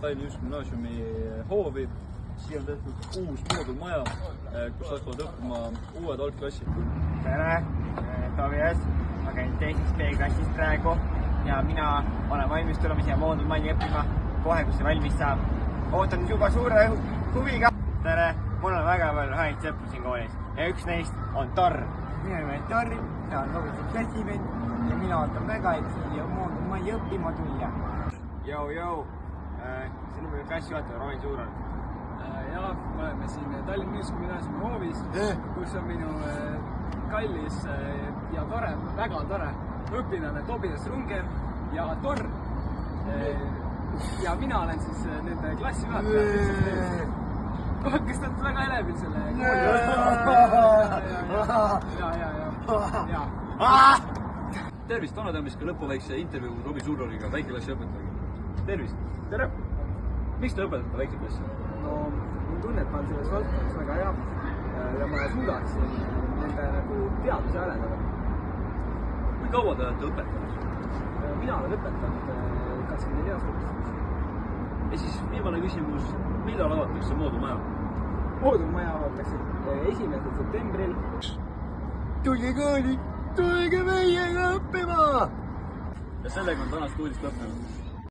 Tallinna Gümnaasiumi hoovi. Siia on tehtud uus moodulmaja, kus hakkavad õppima uued algklassid. Tere, Tobias. Ma käin teises B-klassis praegu ja mina olen valmis tulema siia moodulmaja õppima kohe, kus see valmis saab. Ootan juba suure huviga. Tere, mul on väga palju häid sõpru siin koolis ja üks neist on Torr. Minu nimi on Torr, ta on Tobiase klassivend ja mina ootan väga, et siia moodulmaja õppima tulla. Jou, see on klassijuhataja Roin Suurand. Ja me oleme siin Tallinna Gümnaasiumi hoovis, kus on minu kallis ja tore, väga tore õpilane Tobias Runger ja Torr. Ja mina olen siis nende klassijuhataja. Kas te olete väga elevil selle kooli? Tervist, anna tõmbiske lõppu väikse intervjuu Robi Suuroniga, väikeklassi õpetajaga. Tervist! Tere! Miks te õpetate väikeklassi? No, mul tunne, et ma olen selles valdkonnas väga hea ja ma suudaksin nende teaduse arendada. Kui kaua te olete õpetanud? Mina olen õpetanud 24 aastat. Ja siis viimane küsimus, millal avatakse moodulmaja? Moodulmaja avatakse 1. septembril. Tulge kooli, tulge meiega õppima! Ja sellega on tänast uudist lõppenud.